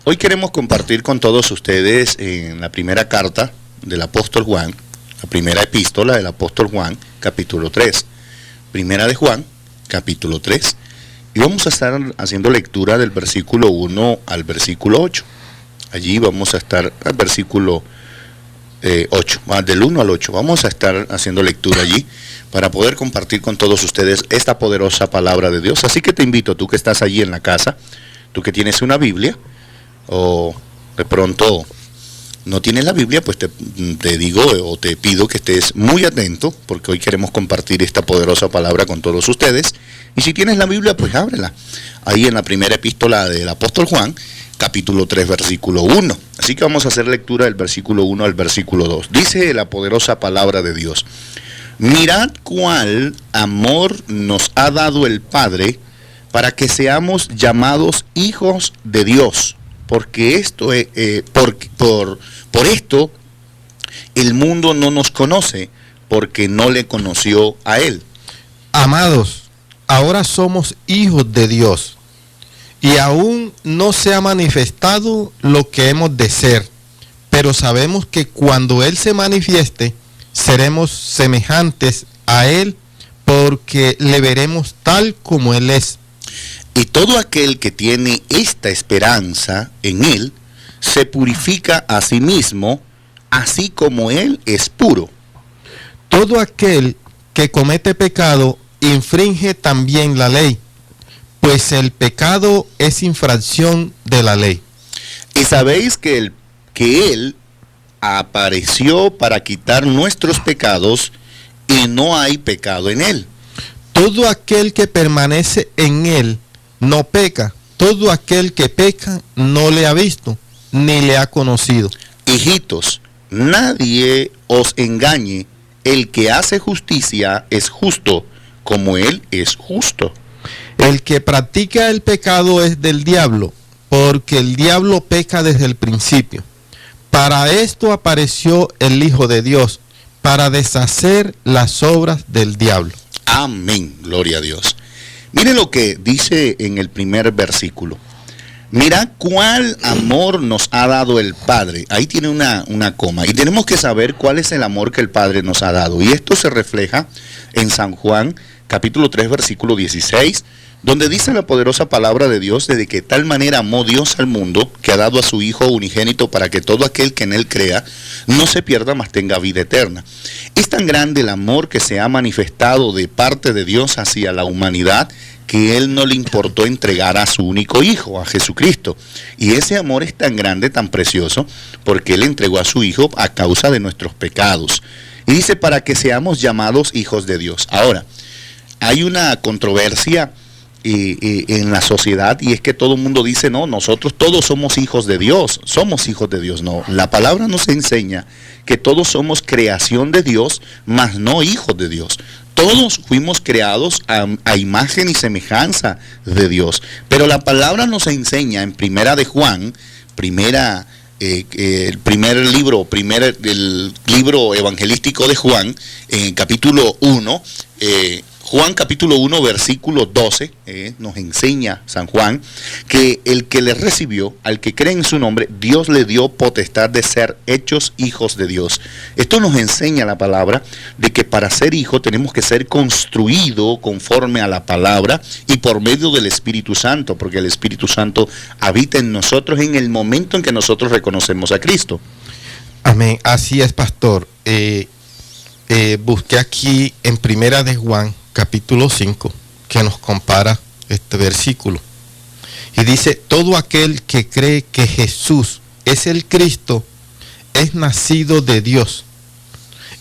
Hoy queremos compartir con todos ustedes en la primera carta del apóstol Juan, la primera epístola del apóstol Juan, capítulo 3. Primera de Juan, capítulo 3. Y vamos a estar haciendo lectura del versículo 1 al versículo 8. Allí vamos a estar al versículo 8, del 1 al 8. Vamos a estar haciendo lectura allí para poder compartir con todos ustedes esta poderosa palabra de Dios. Así que te invito, tú que estás allí en la casa, tú que tienes una Biblia, o de pronto no tienes la Biblia, pues te digo o te pido que estés muy atento, porque hoy queremos compartir esta poderosa palabra con todos ustedes. Y si tienes la Biblia, pues ábrela. Ahí en la primera epístola del apóstol Juan, capítulo 3, versículo 1. Así que vamos a hacer lectura del versículo 1 al versículo 2. Dice la poderosa palabra de Dios: mirad cuál amor nos ha dado el Padre para que seamos llamados hijos de Dios. Porque esto por esto el mundo no nos conoce, porque no le conoció a Él. Amados, ahora somos hijos de Dios, y aún no se ha manifestado lo que hemos de ser, pero sabemos que cuando Él se manifieste, seremos semejantes a Él, porque le veremos tal como Él es. Y todo aquel que tiene esta esperanza en Él, se purifica a sí mismo, así como Él es puro. Todo aquel que comete pecado infringe también la ley, pues el pecado es infracción de la ley. Y sabéis que Él apareció para quitar nuestros pecados, y no hay pecado en Él. Todo aquel que permanece en Él no peca. Todo aquel que peca no le ha visto, ni le ha conocido. Hijitos, nadie os engañe. El que hace justicia es justo, como Él es justo. El que practica el pecado es del diablo, porque el diablo peca desde el principio. Para esto apareció el Hijo de Dios, para deshacer las obras del diablo. Amén, gloria a Dios. Miren lo que dice en el primer versículo. Mira cuál amor nos ha dado el Padre. Ahí tiene una coma. Y tenemos que saber cuál es el amor que el Padre nos ha dado. Y esto se refleja en San Juan, capítulo 3, versículo 16, donde dice la poderosa palabra de Dios: de que tal manera amó Dios al mundo, que ha dado a su Hijo unigénito, para que todo aquel que en Él crea no se pierda, mas tenga vida eterna. Es tan grande el amor que se ha manifestado de parte de Dios hacia la humanidad, que Él no le importó entregar a su único Hijo, a Jesucristo. Y ese amor es tan grande, tan precioso, porque Él entregó a su Hijo a causa de nuestros pecados. Y dice, para que seamos llamados hijos de Dios. Ahora, hay una controversia en la sociedad, y es que todo el mundo dice: no, nosotros todos somos hijos de Dios, somos hijos de Dios. No, la palabra nos enseña que todos somos creación de Dios, mas no hijos de Dios. Todos fuimos creados a imagen y semejanza de Dios. Pero la palabra nos enseña en primera de Juan, el libro evangelístico de Juan, en capítulo 1, Juan capítulo 1, versículo 12, nos enseña San Juan que el que le recibió, al que cree en su nombre, Dios le dio potestad de ser hechos hijos de Dios. Esto nos enseña la palabra de que para ser hijo tenemos que ser construido conforme a la palabra y por medio del Espíritu Santo, porque el Espíritu Santo habita en nosotros en el momento en que nosotros reconocemos a Cristo. Amén, así es, pastor. Busqué aquí en primera de Juan, capítulo 5, que nos compara este versículo. Y dice: todo aquel que cree que Jesús es el Cristo es nacido de Dios.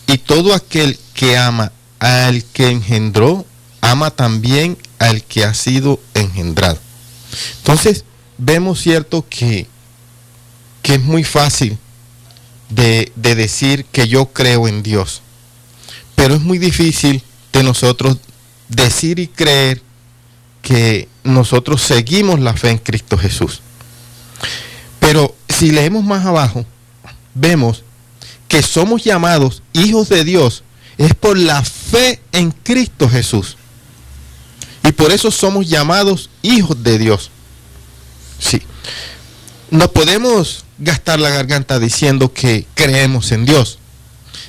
Y todo aquel que ama al que engendró, ama también al que ha sido engendrado. Entonces, vemos cierto que es muy fácil de decir que yo creo en Dios. Pero es muy difícil de nosotros decir y creer que nosotros seguimos la fe en Cristo Jesús. Pero si leemos más abajo, vemos que somos llamados hijos de Dios es por la fe en Cristo Jesús. Y por eso somos llamados hijos de Dios. Sí. no podemos gastar la garganta diciendo que creemos en Dios.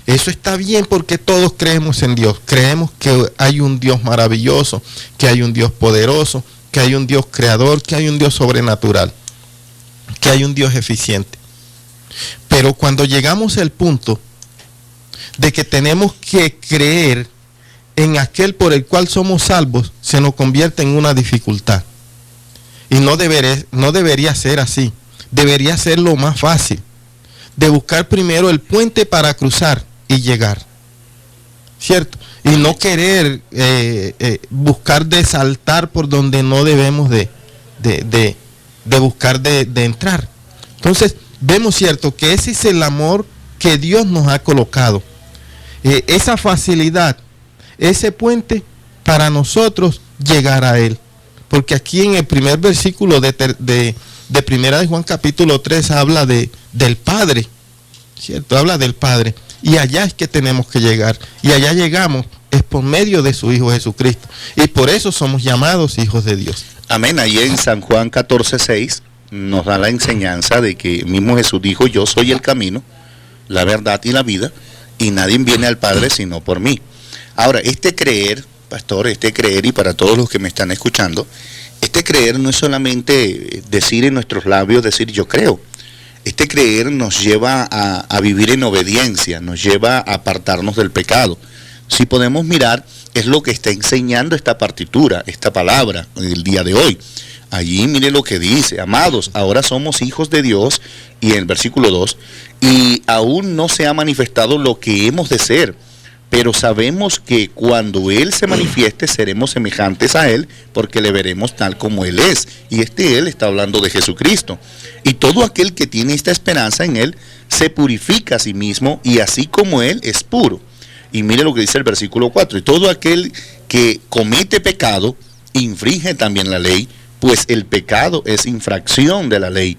Eso está bien porque todos creemos en Dios. Creemos que hay un Dios maravilloso, que hay un Dios poderoso, que hay un Dios creador, que hay un Dios sobrenatural, que hay un Dios eficiente. Pero cuando llegamos al punto de que tenemos que creer en aquel por el cual somos salvos, se nos convierte en una dificultad. Y no debería ser así. Debería ser lo más fácil, de buscar primero el puente para cruzar y llegar, ¿cierto? Y no querer buscar de saltar por donde no debemos de buscar de entrar. Entonces, vemos, ¿cierto?, que ese es el amor que Dios nos ha colocado. Esa facilidad, ese puente para nosotros llegar a Él. Porque aquí en el primer versículo de Primera de Juan capítulo 3 habla del Padre, ¿cierto? Habla del Padre. Y allá es que tenemos que llegar. Y allá llegamos es por medio de su Hijo Jesucristo. Y por eso somos llamados hijos de Dios. Amén. Ahí en San Juan 14:6 nos da la enseñanza de que mismo Jesús dijo: yo soy el camino, la verdad y la vida, y nadie viene al Padre sino por mí. Ahora, este creer, pastor, y para todos los que me están escuchando, este creer no es solamente decir en nuestros labios, decir yo creo. Este creer nos lleva a vivir en obediencia, nos lleva a apartarnos del pecado. Si podemos mirar, es lo que está enseñando esta partitura, esta palabra, el día de hoy. Allí mire lo que dice: amados, ahora somos hijos de Dios, y en el versículo 2, y aún no se ha manifestado lo que hemos de ser, pero sabemos que cuando Él se manifieste seremos semejantes a Él, porque le veremos tal como Él es. Y Él está hablando de Jesucristo. Y todo aquel que tiene esta esperanza en Él se purifica a sí mismo, y así como Él es puro. Y mire lo que dice el versículo 4: y todo aquel que comete pecado infringe también la ley, pues el pecado es infracción de la ley.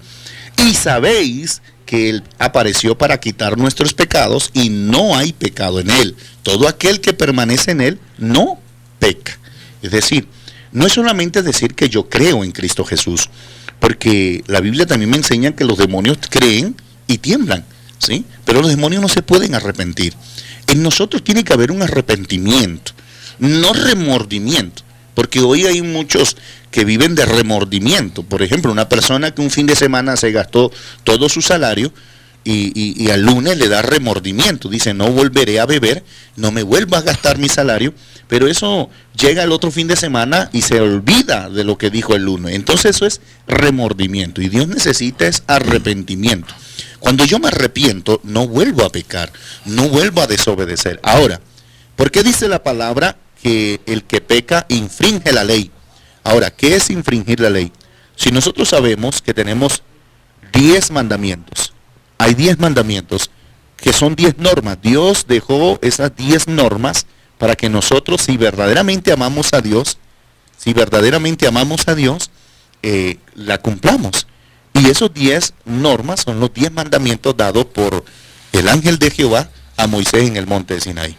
Y sabéis que Él apareció para quitar nuestros pecados, y no hay pecado en Él. Todo aquel que permanece en Él no peca. Es decir, no es solamente decir que yo creo en Cristo Jesús, porque la Biblia también me enseña que los demonios creen y tiemblan, ¿sí? Pero los demonios no se pueden arrepentir. En nosotros tiene que haber un arrepentimiento, no remordimiento, porque hoy hay muchos que viven de remordimiento. Por ejemplo, una persona que un fin de semana se gastó todo su salario y al lunes le da remordimiento, dice: no volveré a beber, no me vuelva a gastar mi salario, pero eso llega el otro fin de semana y se olvida de lo que dijo el lunes. Entonces eso es remordimiento, y Dios necesita es arrepentimiento. Cuando yo me arrepiento, no vuelvo a pecar, no vuelvo a desobedecer. Ahora, ¿por qué dice la palabra que el que peca infringe la ley? Ahora, ¿qué es infringir la ley? Si nosotros sabemos que tenemos 10 mandamientos, hay 10 mandamientos que son 10 normas. Dios dejó esas 10 normas para que nosotros, si verdaderamente amamos a Dios, la cumplamos. Y esos 10 normas son los 10 mandamientos dados por el ángel de Jehová a Moisés en el monte de Sinaí.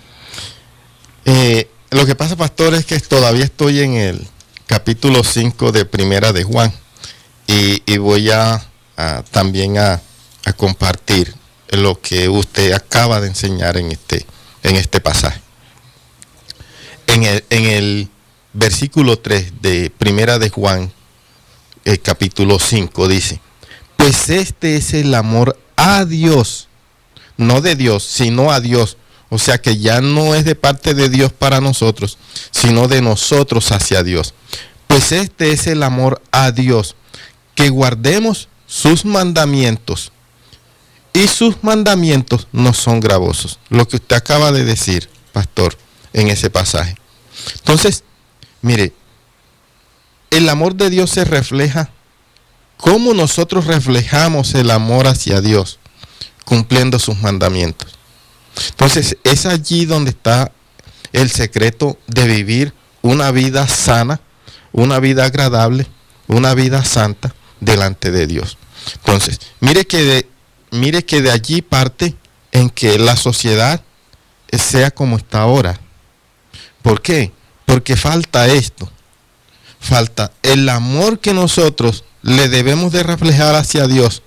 Lo que pasa, pastor, es que todavía estoy en el capítulo 5 de Primera de Juan, y voy también a compartir lo que usted acaba de enseñar en este pasaje. En el versículo 3 de Primera de Juan, el capítulo 5, dice: pues este es el amor a Dios, no de Dios, sino a Dios. O sea que ya no es de parte de Dios para nosotros, sino de nosotros hacia Dios. Pues este es el amor a Dios, que guardemos sus mandamientos. Y sus mandamientos no son gravosos. Lo que usted acaba de decir, pastor, en ese pasaje. Entonces, mire, el amor de Dios se refleja. ¿Cómo nosotros reflejamos el amor hacia Dios? Cumpliendo sus mandamientos. Entonces, es allí donde está el secreto de vivir una vida sana, una vida agradable, una vida santa delante de Dios. Entonces, mire que de allí parte en que la sociedad sea como está ahora. ¿Por qué? Porque falta esto. Falta el amor que nosotros le debemos de reflejar hacia Dios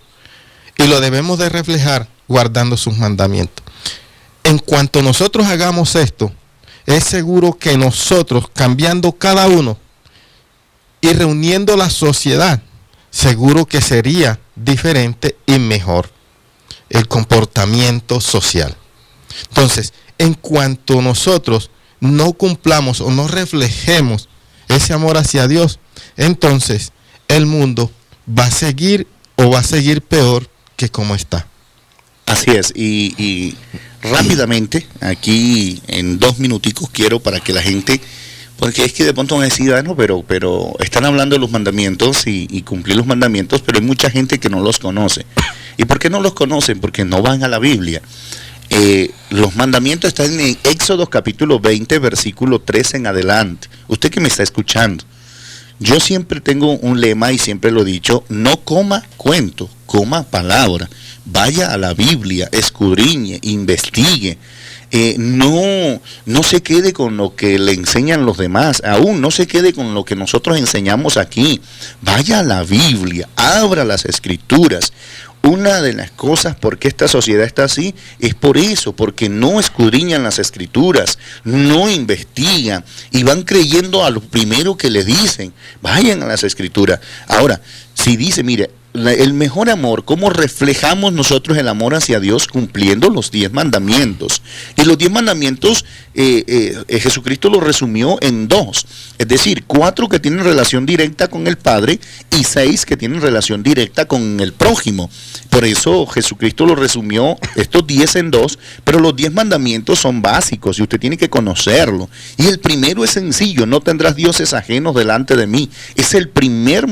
y lo debemos de reflejar guardando sus mandamientos. En cuanto nosotros hagamos esto, es seguro que nosotros, cambiando cada uno y reuniendo la sociedad, seguro que sería diferente y mejor el comportamiento social. Entonces, en cuanto nosotros no cumplamos o no reflejemos ese amor hacia Dios, entonces el mundo va a seguir peor que como está. Así es, y rápidamente, aquí en 2 minuticos quiero para que la gente, porque es que de pronto van a decir, no, pero están hablando de los mandamientos y cumplir los mandamientos, pero hay mucha gente que no los conoce. ¿Y por qué no los conocen? Porque no van a la Biblia. Los mandamientos están en Éxodo capítulo 20, versículo 3 en adelante. Usted que me está escuchando, yo siempre tengo un lema y siempre lo he dicho: no coma cuento, coma palabra. Vaya a la Biblia, escudriñe, investigue. No se quede con lo que le enseñan los demás, aún no se quede con lo que nosotros enseñamos aquí. Vaya a la Biblia, abra las Escrituras. Una de las cosas por qué esta sociedad está así es por eso, porque no escudriñan las Escrituras, no investigan y van creyendo a lo primero que les dicen. Vayan a las Escrituras. Ahora, si dice, mire, el mejor amor, ¿cómo reflejamos nosotros el amor hacia Dios? Cumpliendo los 10 mandamientos. Y los 10 mandamientos Jesucristo los resumió en 2. Es decir, 4 que tienen relación directa con el Padre y 6 que tienen relación directa con el prójimo. Por eso Jesucristo lo resumió estos 10 en 2, pero los 10 mandamientos son básicos y usted tiene que conocerlo. Y el primero es sencillo: no tendrás dioses ajenos delante de mí. Es el primer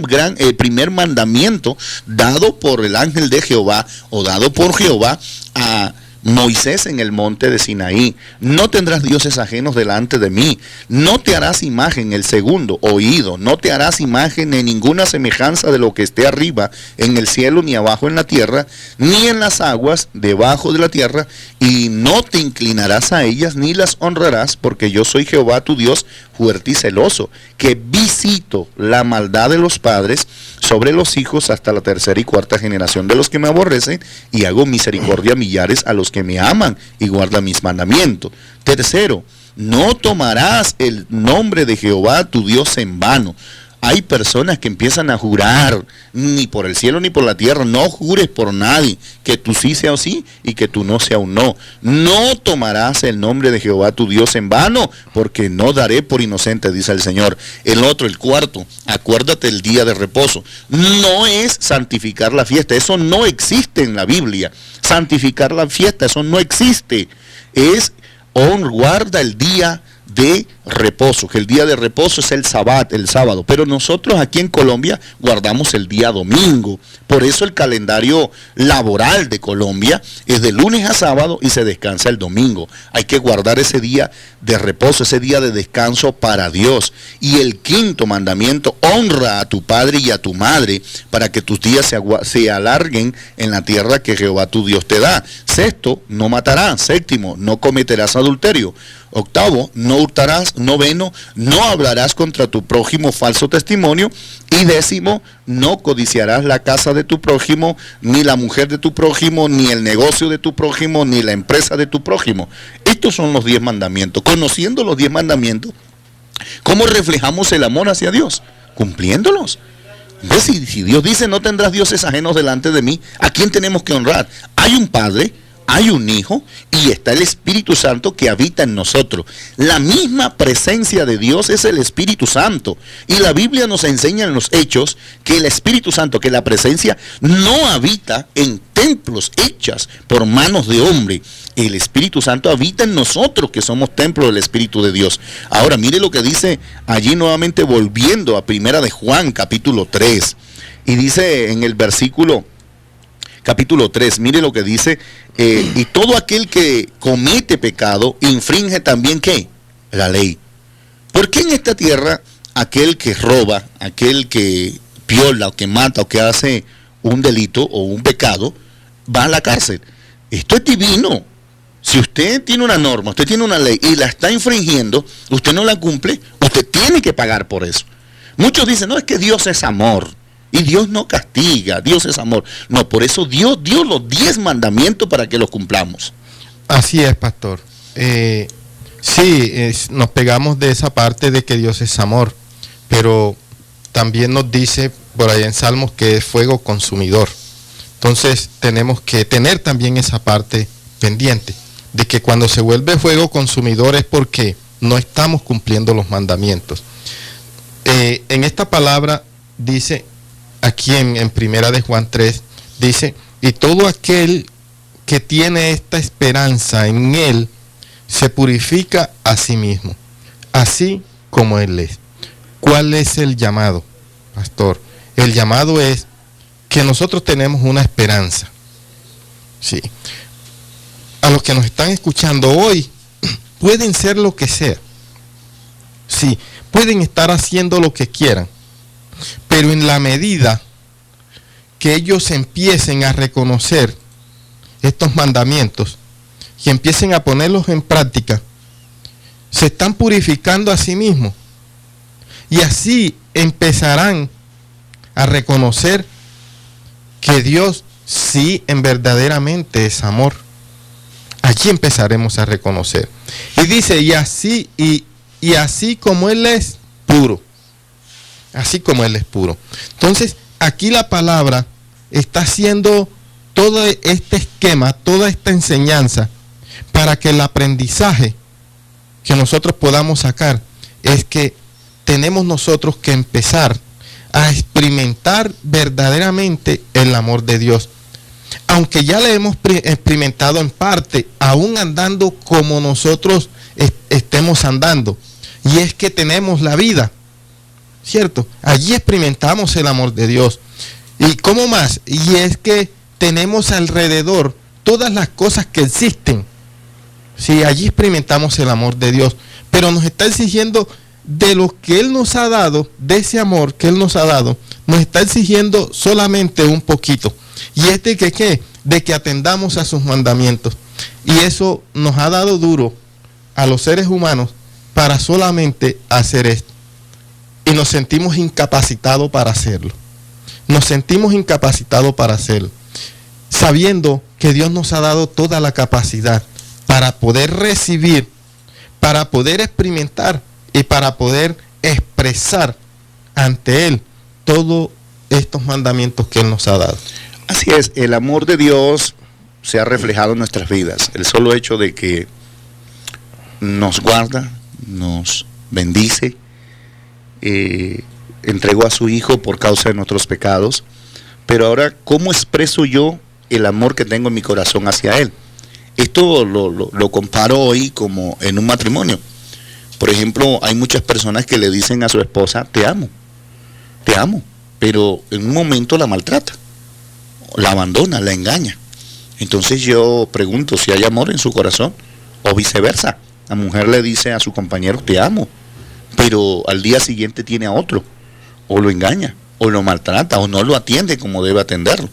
mandamiento dado por el ángel de Jehová o dado por Jehová a Moisés en el monte de Sinaí. No tendrás dioses ajenos delante de mí. No te harás imagen. El segundo, oído. No te harás imagen en ninguna semejanza de lo que esté arriba en el cielo, ni abajo en la tierra, ni en las aguas debajo de la tierra, y no te inclinarás a ellas ni las honrarás, porque yo soy Jehová tu Dios, fuerte y celoso, que visito la maldad de los padres sobre los hijos hasta la 3ª y 4ª generación de los que me aborrecen, y hago misericordia a millares a los que me aman y guardan mis mandamientos. Tercero, no tomarás el nombre de Jehová tu Dios en vano. Hay personas que empiezan a jurar, ni por el cielo ni por la tierra: no jures por nadie, que tú sí sea un sí y que tú no sea un no. No tomarás el nombre de Jehová tu Dios en vano, porque no daré por inocente, dice el Señor. El otro, el cuarto, acuérdate el día de reposo. No es santificar la fiesta, eso no existe en la Biblia. Santificar la fiesta, eso no existe. Es guarda el día de reposo, que el día de reposo es el sábado, pero nosotros aquí en Colombia guardamos el día domingo. Por eso el calendario laboral de Colombia es de lunes a sábado y se descansa el domingo. Hay que guardar ese día de reposo, ese día de descanso para Dios. Y el 5º mandamiento: honra a tu padre y a tu madre, para que tus días se alarguen en la tierra que Jehová tu Dios te da. 6º, no matarás. 7º, no cometerás adulterio. 8º, no hurtarás. 9º, no hablarás contra tu prójimo falso testimonio. Y 10º, no codiciarás la casa de tu prójimo, ni la mujer de tu prójimo, ni el negocio de tu prójimo, ni la empresa de tu prójimo. Estos son los 10 mandamientos. Conociendo los 10 mandamientos, ¿cómo reflejamos el amor hacia Dios? Cumpliéndolos. ¿Ves? Si Dios dice: no tendrás dioses ajenos delante de mí, ¿a quién tenemos que honrar? Hay un Padre, hay un Hijo y está el Espíritu Santo que habita en nosotros. La misma presencia de Dios es el Espíritu Santo. Y la Biblia nos enseña en los Hechos que el Espíritu Santo, que la presencia no habita en templos hechas por manos de hombre. El Espíritu Santo habita en nosotros, que somos templo del Espíritu de Dios. Ahora mire lo que dice allí, nuevamente volviendo a 1 de Juan capítulo 3. Y dice en el versículo capítulo 3, mire lo que dice: y todo aquel que comete pecado infringe también ¿qué? La ley. ¿Por qué en esta tierra aquel que roba, aquel que viola o que mata o que hace un delito o un pecado va a la cárcel? Esto es divino. Si usted tiene una norma, usted tiene una ley y la está infringiendo, usted no la cumple, usted tiene que pagar por eso. Muchos dicen: no, es que Dios es amor. Y Dios no castiga, Dios es amor. No, por eso Dios dio los 10 mandamientos para que los cumplamos. Así es, pastor. Sí, nos pegamos de esa parte de que Dios es amor, pero también nos dice por ahí en Salmos que es fuego consumidor. Entonces tenemos que tener también esa parte pendiente, de que cuando se vuelve fuego consumidor es porque no estamos cumpliendo los mandamientos. En esta palabra dice, aquí en Primera de Juan 3, dice, y todo aquel que tiene esta esperanza en Él, se purifica a sí mismo, así como Él es. ¿Cuál es el llamado, pastor? El llamado es que nosotros tenemos una esperanza. Sí. A los que nos están escuchando hoy, pueden ser lo que sea. Sí, pueden estar haciendo lo que quieran, pero en la medida que ellos empiecen a reconocer estos mandamientos y empiecen a ponerlos en práctica, se están purificando a sí mismos y así empezarán a reconocer que Dios sí en verdaderamente es amor. Allí empezaremos a reconocer. Y dice, y así como Él es puro. Así como Él es puro. Entonces, aquí la palabra está haciendo todo este esquema, toda esta enseñanza, para que el aprendizaje que nosotros podamos sacar es que tenemos nosotros que empezar a experimentar verdaderamente el amor de Dios. Aunque ya le hemos experimentado en parte, aún andando como nosotros estemos andando. Y es que tenemos la vida, ¿cierto? Allí experimentamos el amor de Dios. ¿Y cómo más? Y es que tenemos alrededor todas las cosas que existen. Sí, allí experimentamos el amor de Dios. Pero nos está exigiendo de lo que Él nos ha dado, de ese amor que Él nos ha dado, nos está exigiendo solamente un poquito. Y es de que, ¿qué? De que atendamos a sus mandamientos. Y eso nos ha dado duro a los seres humanos para solamente hacer esto. Y nos sentimos incapacitados para hacerlo. Nos sentimos incapacitados para hacerlo. Sabiendo que Dios nos ha dado toda la capacidad para poder recibir, para poder experimentar y para poder expresar ante Él todos estos mandamientos que Él nos ha dado. Así es, el amor de Dios se ha reflejado en nuestras vidas. El solo hecho de que nos guarda, nos bendice, entregó a su Hijo por causa de nuestros pecados. Pero ahora, ¿cómo expreso yo el amor que tengo en mi corazón hacia Él? Esto lo comparo hoy como en un matrimonio. Por ejemplo, hay muchas personas que le dicen a su esposa, te amo, pero en un momento la maltrata, la abandona, la engaña. Entonces yo pregunto si hay amor en su corazón, o viceversa. La mujer le dice a su compañero, te amo, pero al día siguiente tiene a otro, o lo engaña, o lo maltrata, o no lo atiende como debe atenderlo.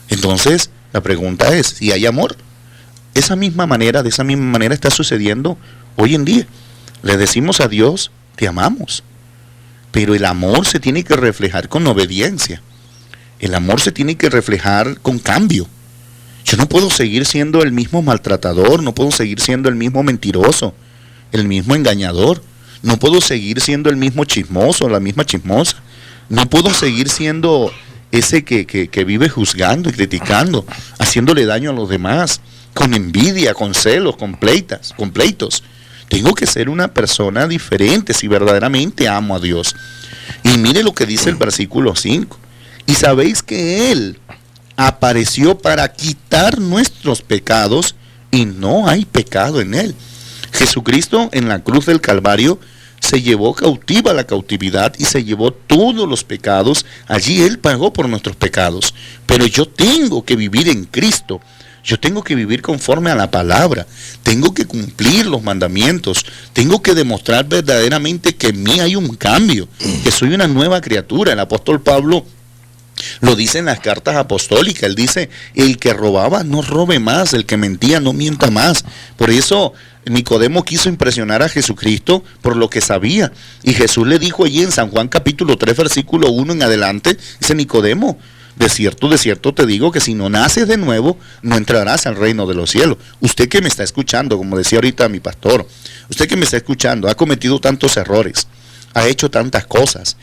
Entonces la pregunta es, si hay amor. De esa misma manera está sucediendo hoy en día. Le decimos a Dios, te amamos, pero el amor se tiene que reflejar con obediencia. El amor se tiene que reflejar con cambio. Yo no puedo seguir siendo el mismo maltratador, no puedo seguir siendo el mismo mentiroso, el mismo engañador, no puedo seguir siendo el mismo chismoso, la misma chismosa, no puedo seguir siendo ese que vive juzgando y criticando, haciéndole daño a los demás, con envidia, con celos, con pleitos. Tengo que ser una persona diferente si verdaderamente amo a Dios. Y mire lo que dice el versículo 5. Y sabéis que Él apareció para quitar nuestros pecados y no hay pecado en Él. Jesucristo en la cruz del Calvario se llevó cautiva la cautividad y se llevó todos los pecados. Allí Él pagó por nuestros pecados. Pero yo tengo que vivir en Cristo. Yo tengo que vivir conforme a la palabra, tengo que cumplir los mandamientos, tengo que demostrar verdaderamente que en mí hay un cambio, que soy una nueva criatura. El apóstol Pablo Lo dice en las cartas apostólicas. Él dice, el que robaba no robe más, el que mentía no mienta más. Por eso Nicodemo quiso impresionar a Jesucristo por lo que sabía. Y Jesús le dijo allí en San Juan capítulo 3, versículo 1 en adelante, dice: Nicodemo, de cierto te digo que si no naces de nuevo, no entrarás al reino de los cielos. Usted que me está escuchando, como decía ahorita mi pastor, usted que me está escuchando, ha cometido tantos errores, ha hecho tantas cosas.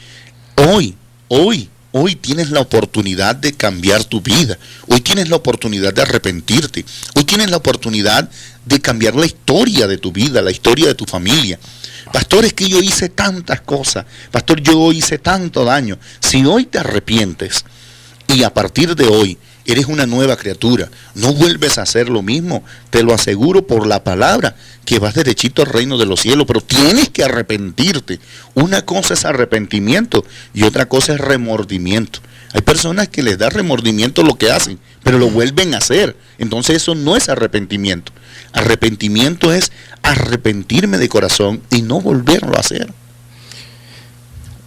Hoy tienes la oportunidad de cambiar tu vida. Hoy tienes la oportunidad de arrepentirte. Hoy tienes la oportunidad de cambiar la historia de tu vida, la historia de tu familia. Pastor, es que yo hice tantas cosas. Pastor, yo hice tanto daño. Si hoy te arrepientes y a partir de hoy eres una nueva criatura, no vuelves a hacer lo mismo, te lo aseguro por la palabra, que vas derechito al reino de los cielos, pero tienes que arrepentirte. Una cosa es arrepentimiento y otra cosa es remordimiento. Hay personas que les da remordimiento lo que hacen, pero lo vuelven a hacer. Entonces eso no es arrepentimiento. Arrepentimiento es arrepentirme de corazón y no volverlo a hacer.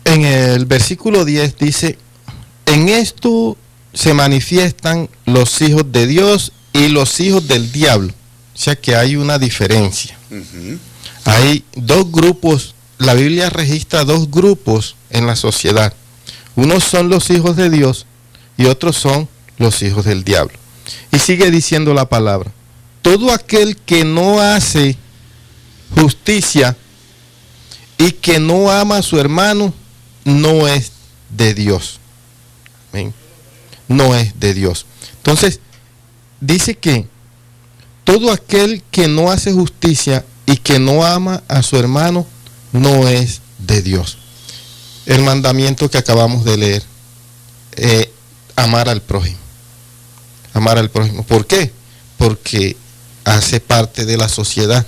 En el versículo 10 dice: en esto se manifiestan los hijos de Dios y los hijos del diablo. O sea que hay una diferencia. Hay dos grupos, la Biblia registra dos grupos en la sociedad. Unos son los hijos de Dios y otros son los hijos del diablo. Y sigue diciendo la palabra: todo aquel que no hace justicia y que no ama a su hermano no es de Dios. ¿Ven? No es de Dios. Entonces, dice que todo aquel que no hace justicia y que no ama a su hermano no es de Dios. El mandamiento que acabamos de leer, amar al prójimo. Amar al prójimo. ¿Por qué? Porque hace parte de la sociedad.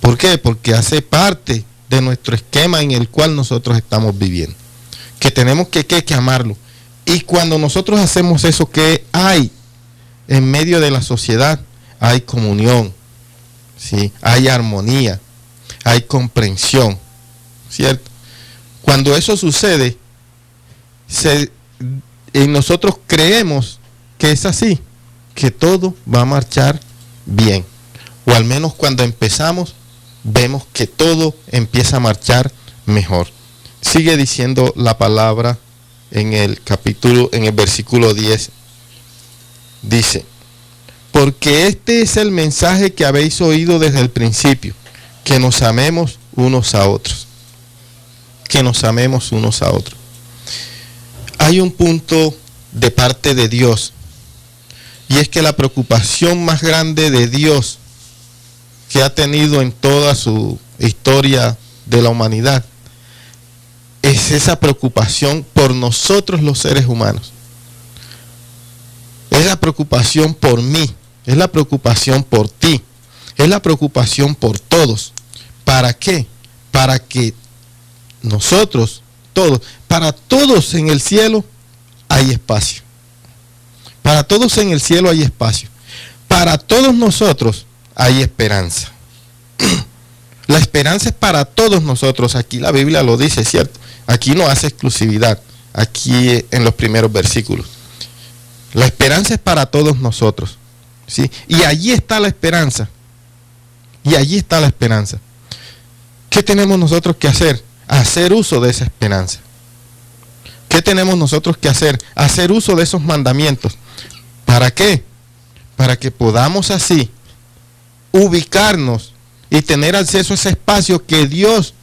¿Por qué? Porque hace parte de nuestro esquema en el cual nosotros estamos viviendo. Que tenemos que amarlo. Y cuando nosotros hacemos eso, ¿qué hay en medio de la sociedad? Hay comunión, ¿sí? Hay armonía, hay comprensión, ¿cierto? Cuando eso sucede, nosotros creemos que es así, que todo va a marchar bien. O al menos cuando empezamos, vemos que todo empieza a marchar mejor. Sigue diciendo la palabra en el versículo 10, dice: porque este es el mensaje que habéis oído desde el principio, que nos amemos unos a otros. Que nos amemos unos a otros. Hay un punto de parte de Dios, y es que la preocupación más grande de Dios que ha tenido en toda su historia de la humanidad es esa preocupación por nosotros los seres humanos. Es la preocupación por mí, es la preocupación por ti, es la preocupación por todos. ¿Para qué? Para que nosotros, todos, para todos en el cielo hay espacio. Para todos en el cielo hay espacio. Para todos nosotros hay esperanza. La esperanza es para todos nosotros. Aquí la Biblia lo dice, ¿cierto? Aquí no hace exclusividad, aquí en los primeros versículos. La esperanza es para todos nosotros, ¿sí? Y allí está la esperanza. Y allí está la esperanza. ¿Qué tenemos nosotros que hacer? Hacer uso de esa esperanza. ¿Qué tenemos nosotros que hacer? Hacer uso de esos mandamientos. ¿Para qué? Para que podamos así ubicarnos y tener acceso a ese espacio que Dios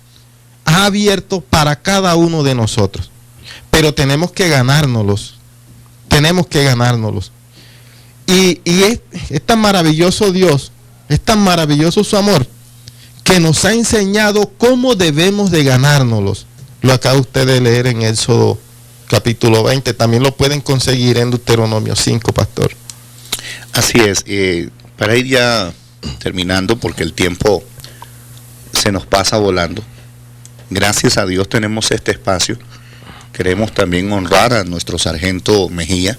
ha abierto para cada uno de nosotros. Pero tenemos que ganárnoslos. Tenemos que ganárnoslos. Y es tan maravilloso Dios, es tan maravilloso su amor, que nos ha enseñado cómo debemos de ganárnoslos. Lo acaba usted de leer en Éxodo capítulo 20. También lo pueden conseguir en Deuteronomio 5, pastor. Así es. Para ir ya terminando, porque el tiempo se nos pasa volando. Gracias a Dios tenemos este espacio. Queremos también honrar a nuestro sargento Mejía,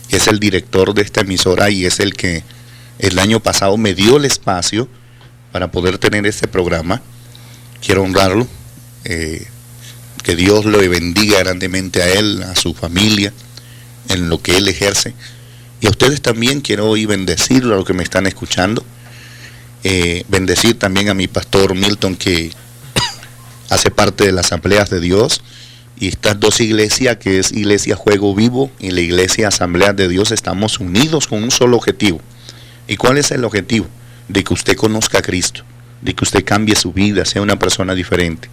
que es el director de esta emisora y es el que el año pasado me dio el espacio para poder tener este programa. Quiero honrarlo. Que Dios lo bendiga grandemente a él, a su familia, en lo que él ejerce. Y a ustedes también quiero hoy bendecir a los que me están escuchando. Bendecir también a mi pastor Milton, que hace parte de las Asambleas de Dios. Y estas dos iglesias, que es Iglesia Juego Vivo y la Iglesia Asambleas de Dios, estamos unidos con un solo objetivo. ¿Y cuál es el objetivo? De que usted conozca a Cristo, de que usted cambie su vida, sea una persona diferente.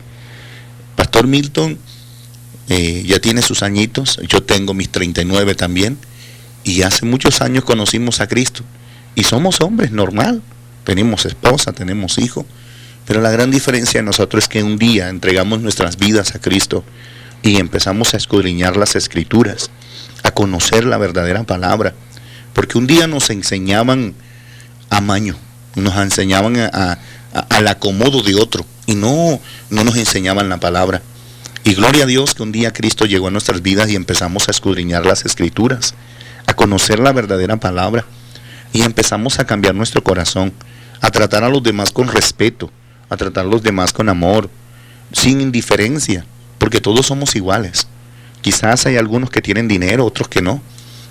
Pastor Milton ya tiene sus añitos, yo tengo mis 39 también, y hace muchos años conocimos a Cristo, y somos hombres normal, tenemos esposa, tenemos hijos, pero la gran diferencia de nosotros es que un día entregamos nuestras vidas a Cristo y empezamos a escudriñar las Escrituras, a conocer la verdadera palabra, porque un día nos enseñaban amaño, nos enseñaban al acomodo de otro, y no nos enseñaban la palabra. Y gloria a Dios que un día Cristo llegó a nuestras vidas y empezamos a escudriñar las Escrituras, a conocer la verdadera palabra, y empezamos a cambiar nuestro corazón, a tratar a los demás con respeto, a tratar a los demás con amor, sin indiferencia, porque todos somos iguales. Quizás hay algunos que tienen dinero, otros que no.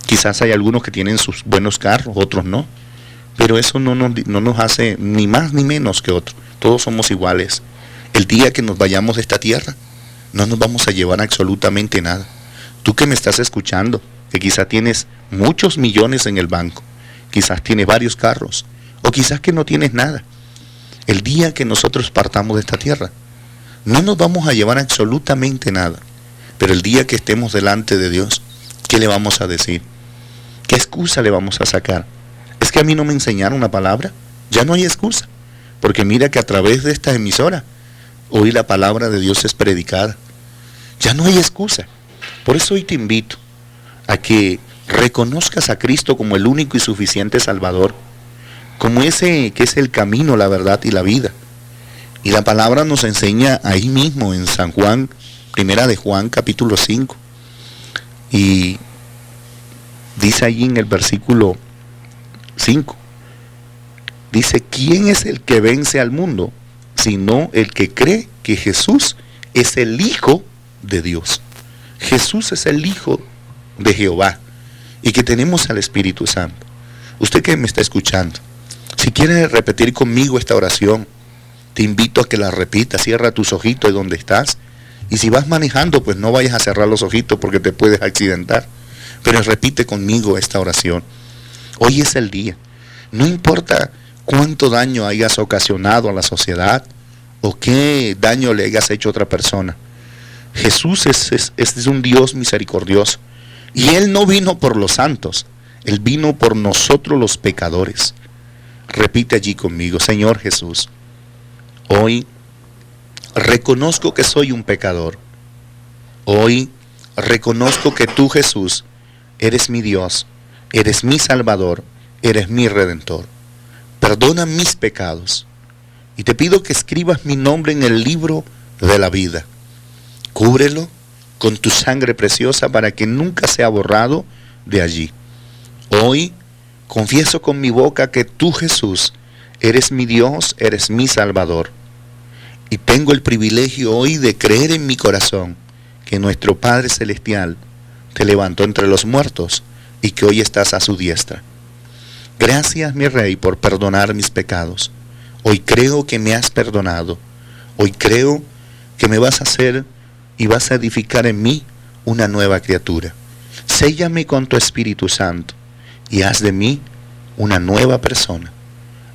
Quizás hay algunos que tienen sus buenos carros, otros no. Pero eso no nos hace ni más ni menos que otro. Todos somos iguales. El día que nos vayamos de esta tierra, no nos vamos a llevar absolutamente nada. Tú que me estás escuchando, que quizás tienes muchos millones en el banco, quizás tienes varios carros, o quizás que no tienes nada. El día que nosotros partamos de esta tierra, no nos vamos a llevar absolutamente nada. Pero el día que estemos delante de Dios, ¿qué le vamos a decir? ¿Qué excusa le vamos a sacar? Es que a mí no me enseñaron la palabra. Ya no hay excusa. Porque mira que a través de esta emisora, hoy la palabra de Dios es predicada. Ya no hay excusa. Por eso hoy te invito a que reconozcas a Cristo como el único y suficiente Salvador, como ese que es el camino, la verdad y la vida. Y la palabra nos enseña ahí mismo en San Juan, primera de Juan, capítulo 5. Y dice allí en el versículo 5, dice: ¿quién es el que vence al mundo? Sino el que cree que Jesús es el Hijo de Dios. Jesús es el Hijo de Jehová, y que tenemos al Espíritu Santo. Usted que me está escuchando, si quiere repetir conmigo esta oración, te invito a que la repitas. Cierra tus ojitos de donde estás, y si vas manejando, pues no vayas a cerrar los ojitos porque te puedes accidentar, pero repite conmigo esta oración. Hoy es el día. No importa cuánto daño hayas ocasionado a la sociedad o qué daño le hayas hecho a otra persona. Jesús es un Dios misericordioso, y Él no vino por los santos, Él vino por nosotros los pecadores. Repite allí conmigo: Señor Jesús, hoy reconozco que soy un pecador. Hoy reconozco que tú, Jesús, eres mi Dios, eres mi Salvador, eres mi Redentor. Perdona mis pecados, y te pido que escribas mi nombre en el libro de la vida. Cúbrelo con tu sangre preciosa para que nunca sea borrado de allí. Hoy confieso con mi boca que tú, Jesús, eres mi Dios, eres mi Salvador. Y tengo el privilegio hoy de creer en mi corazón que nuestro Padre Celestial te levantó entre los muertos y que hoy estás a su diestra. Gracias, mi Rey, por perdonar mis pecados. Hoy creo que me has perdonado. Hoy creo que me vas a hacer y vas a edificar en mí una nueva criatura. Séllame con tu Espíritu Santo y haz de mí una nueva persona.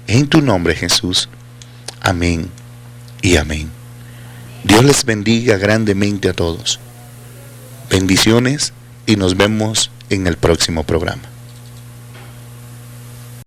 En tu nombre, Jesús. Amén y amén. Dios les bendiga grandemente a todos. Bendiciones, y nos vemos en el próximo programa.